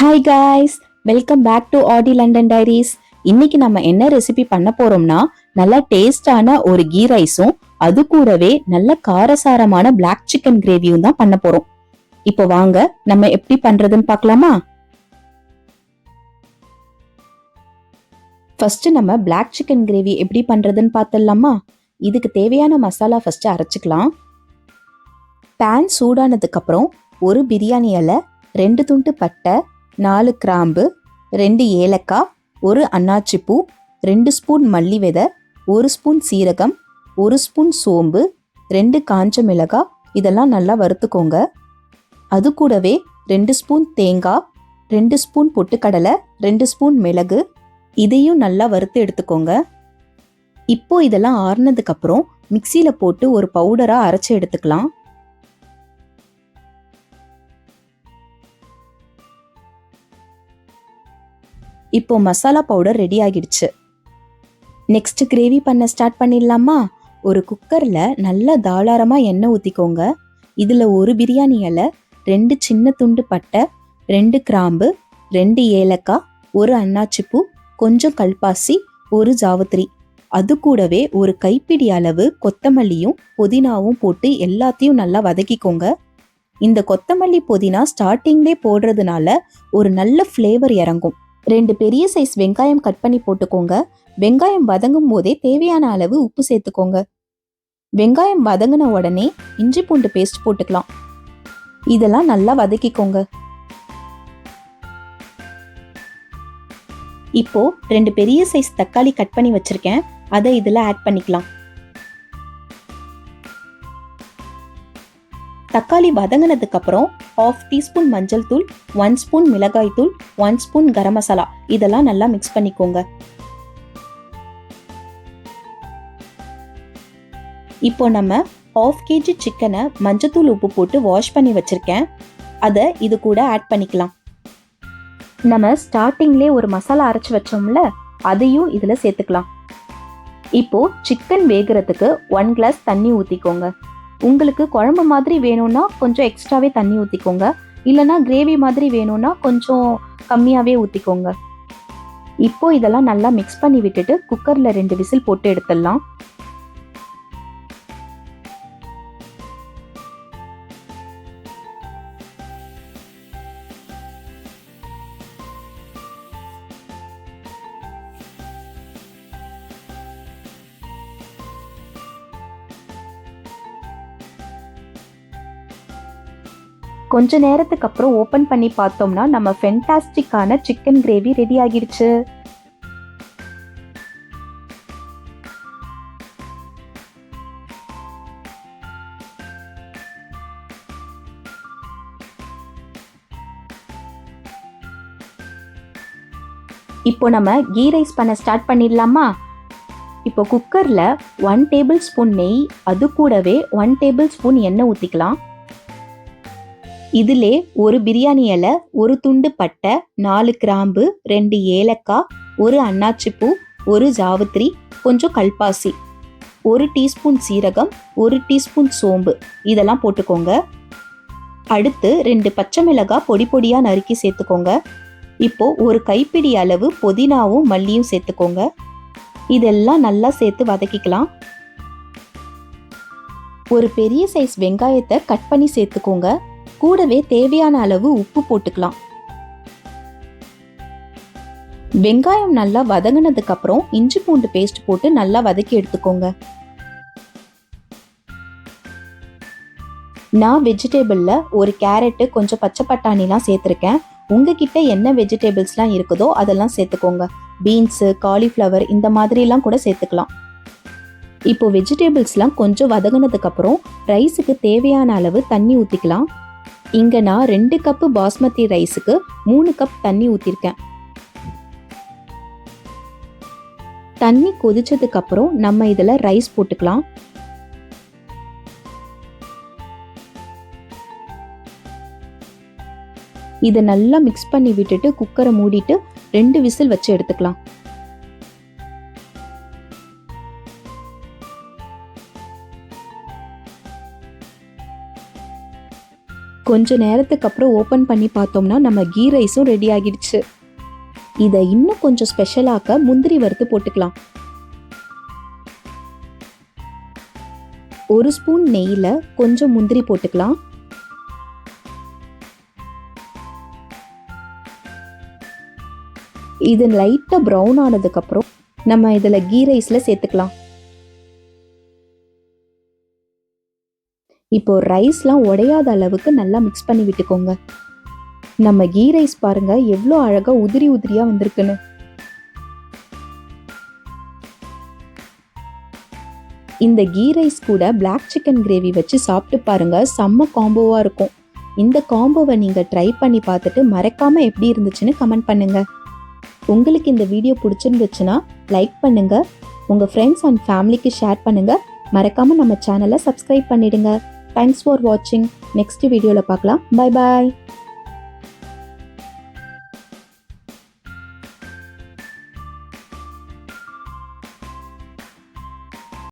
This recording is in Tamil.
Hi guys, welcome back to Aadi London diaries. இன்னைக்கு நம்ம என்ன ரெசிபி பண்ண போறோம்னா நல்ல டேஸ்டான ஒரு கீ ரைஸும் அது கூடவே நல்ல காரசாரமான பிளாக் சிக்கன் கிரேவியும் தான் பண்ண போறோம். இப்போ வாங்க நம்ம எப்படி பண்றதுன்னு பார்க்கலாமா? ஃபர்ஸ்ட் நம்ம பிளாக் சிக்கன் கிரேவி எப்படி பண்றதுன்னு பார்த்துடலாமா? இதுக்கு தேவையான மசாலா ஃபர்ஸ்ட் அரைச்சுக்கலாம். பேன் சூடானதுக்கு அப்புறம் ஒரு பிரியாணி இலை, 2 துண்டு பட்டை, 4 கிராம்பு, 2 ஏலக்காய், 1 அன்னாச்சி பூ, 2 ஸ்பூன் மல்லி விதை, 1 ஸ்பூன் சீரகம், 1 ஸ்பூன் சோம்பு, 2 காஞ்ச மிளகாய் இதெல்லாம் நல்லா வறுத்துக்கோங்க. அது கூடவே 2 ஸ்பூன் தேங்காய், 2 ஸ்பூன் பொட்டுக்கடலை, 2 ஸ்பூன் மிளகு இதையும் நல்லா வறுத்து எடுத்துக்கோங்க. இப்போ இதெல்லாம் ஆறுனதுக்கு அப்புறம் மிக்சியில போட்டு ஒரு பவுடரா அரைச்சு எடுத்துக்கலாம். இப்போ மசாலா பவுடர் ரெடி ஆகிடுச்சு. நெக்ஸ்ட் கிரேவி பண்ண ஸ்டார்ட் பண்ணிடலாமா? ஒரு குக்கர்ல நல்ல தாராளமா எண்ணெய் ஊத்திக்கோங்க. இதுல ஒரு பிரியாணி இலை, 2 சின்ன துண்டு பட்டை, 2 கிராம்பு, 2 ஏலக்காய், 1 அன்னாச்சி பூ, கொஞ்சம் கல்பாசி, 1 ஜாவத்திரி, அது கூடவே ஒரு கைப்பிடி அளவு கொத்தமல்லியும் புதினாவும் போட்டு எல்லாத்தையும் நல்லா வதக்கிக்கோங்க. இந்த கொத்தமல்லி புதினா ஸ்டார்டிங்லே போடுறதுனால ஒரு நல்ல ஃப்ளேவர் இறங்கும். 2 பெரிய சைஸ் வெங்காயம் கட் பண்ணி போட்டுக்கோங்க. வெங்காயம் வதங்கும் போதே தேவையான அளவு உப்பு சேர்த்துக்கோங்க. வெங்காயம் வதங்கின உடனே இஞ்சி பூண்டு பேஸ்ட் போட்டுக்கலாம். இதெல்லாம் நல்லா வதக்கிக்கோங்க. இப்போ 2 பெரிய சைஸ் தக்காளி கட் பண்ணி வச்சிருக்கேன், அதை இதுல ஆட் பண்ணிக்கலாம். தக்காளி வதங்கினதுக்கு அப்புறம் 1/2 டீஸ்பூன் மஞ்சள் தூள், 1 ஸ்பூன் மிளகாய் தூள், 1 ஸ்பூன் கரம் மசாலா இதெல்லாம் நல்லா மிக்ஸ் பண்ணிக்கோங்க. இப்போ நம்ம 1/2 kg சிக்கனை மஞ்சத்தூள் உப்பு போட்டு வாஷ் பண்ணி வச்சிருக்கேன், அதை இது கூட ஆட் பண்ணிக்கலாம். நம்ம ஸ்டார்டிங்லேயே ஒரு மசாலா அரைச்சு வச்சோம்ல, அதையும் இதுல சேர்த்துக்கலாம். இப்போ சிக்கன் வேகிறதுக்கு 1 கிளாஸ் தண்ணி ஊத்திக்கோங்க. உங்களுக்கு குழம்பு மாதிரி வேணும்னா கொஞ்சம் எக்ஸ்ட்ராவே தண்ணி ஊற்றிக்கோங்க, இல்லைனா கிரேவி மாதிரி வேணும்னா கொஞ்சம் கம்மியாகவே ஊற்றிக்கோங்க. இப்போ இதெல்லாம் நல்லா மிக்ஸ் பண்ணி விட்டுட்டு குக்கரில் 2 விசில் போட்டு எடுத்துடலாம். கொஞ்ச நேரத்துக்கு அப்புறம் ஓப்பன் பண்ணி பார்த்தோம்னா நம்ம ஃபென்டாஸ்டிக்கான சிக்கன் கிரேவி ரெடி ஆகிடுச்சு. இப்போ நம்ம கீ ரைஸ் பண்ண ஸ்டார்ட் பண்ணிடலாமா? இப்போ குக்கர்ல 1 டேபிள் ஸ்பூன் நெய், அது கூடவே 1 டேபிள் ஸ்பூன் எண்ணெய் ஊற்றிக்கலாம். இதிலே ஒரு பிரியாணி இலை, 1 துண்டு பட்டை, 4 கிராம்பு, 2 ஏலக்காய், 1 அன்னாச்சி பூ, 1 ஜாவத்திரி, கொஞ்சம் கல்பாசி, 1 டீஸ்பூன் சீரகம், 1 டீஸ்பூன் சோம்பு இதெல்லாம் போட்டுக்கோங்க. அடுத்து 2 பச்சை மிளகாய் பொடி பொடியாக நறுக்கி சேர்த்துக்கோங்க. இப்போ ஒரு கைப்பிடி அளவு புதினாவும் மல்லியும் சேர்த்துக்கோங்க. இதெல்லாம் நல்லா சேர்த்து வதக்கிக்கலாம். ஒரு பெரிய சைஸ் வெங்காயத்தை கட் பண்ணி சேர்த்துக்கோங்க. கூடவே தேவையான அளவு உப்பு போட்டுக்கலாம். வெங்காயம் நல்லா வதங்கினதுக்கு அப்புறம் இஞ்சி பூண்டு பேஸ்ட் போட்டு நல்லா வதக்கி எடுத்துக்கோங்க. நான் வெஜிடேபிள்ல ஒரு கேரட்டு, கொஞ்சம் பச்சை பட்டாணிலாம் சேர்த்துருக்கேன். உங்ககிட்ட என்ன வெஜிடேபிள்ஸ்லாம் இருக்குதோ அதெல்லாம் சேர்த்துக்கோங்க. பீன்ஸு, காலிஃப்ளவர் இந்த மாதிரிலாம் கூட சேர்த்துக்கலாம். இப்போ வெஜிடேபிள்ஸ்லாம் கொஞ்சம் வதங்கினதுக்கு அப்புறம் ரைஸுக்கு தேவையான அளவு தண்ணி ஊற்றிக்கலாம். இங்க நான் 2 கப்பு பாஸ்மதி ரைஸுக்கு 3 கப் தண்ணி ஊற்றிருக்கேன். தண்ணி கொதிச்சதுக்கு அப்புறம் நம்ம இதில் ரைஸ் போட்டுக்கலாம். இதை நல்லா மிக்ஸ் பண்ணி விட்டுட்டு குக்கரை மூடிட்டு 2 விசில் வச்சு எடுத்துக்கலாம். கொஞ்ச நேரத்துக்கு அப்புறம் ஓப்பன் பண்ணி பார்த்தோம்னா நம்ம கீ ரைஸும் ரெடி ஆகிடுச்சு. இதை இன்னும் கொஞ்சம் ஸ்பெஷலாக்க முந்திரி வறுத்து போட்டுக்கலாம். 1 ஸ்பூன் நெய்யில கொஞ்சம் முந்திரி போட்டுக்கலாம். இது லைட்டா ப்ரௌன் ஆனதுக்கு அப்புறம் நம்ம இதுல கீ ரைஸ்ல சேர்த்துக்கலாம். இப்போ ரைஸ்லாம் உடையாத அளவுக்கு நல்லா மிக்ஸ் பண்ணி விட்டுக்கோங்க. நம்ம கீ ரைஸ் பாருங்க எவ்வளோ அழகா உதிரி உதிரியா வந்திருக்குன்னு. இந்த கீ ரைஸ் கூட பிளாக் சிக்கன் கிரேவி வச்சு சாப்பிட்டு பாருங்க, செம்ம காம்போவா இருக்கும். இந்த காம்போவை நீங்க ட்ரை பண்ணி பார்த்துட்டு மறக்காம எப்படி இருந்துச்சுன்னு கமெண்ட் பண்ணுங்க. உங்களுக்கு இந்த வீடியோ பிடிச்சிருந்துச்சுன்னா லைக் பண்ணுங்க, உங்க ஃப்ரெண்ட்ஸ் அண்ட் ஃபேமிலிக்கு ஷேர் பண்ணுங்க. மறக்காம நம்ம சேனலை சப்ஸ்கிரைப் பண்ணிடுங்க. தேங்க்ஸ் ஃபார் வாட்சிங். நெக்ஸ்ட் வீடியோல பார்க்கலாம். Bye bye.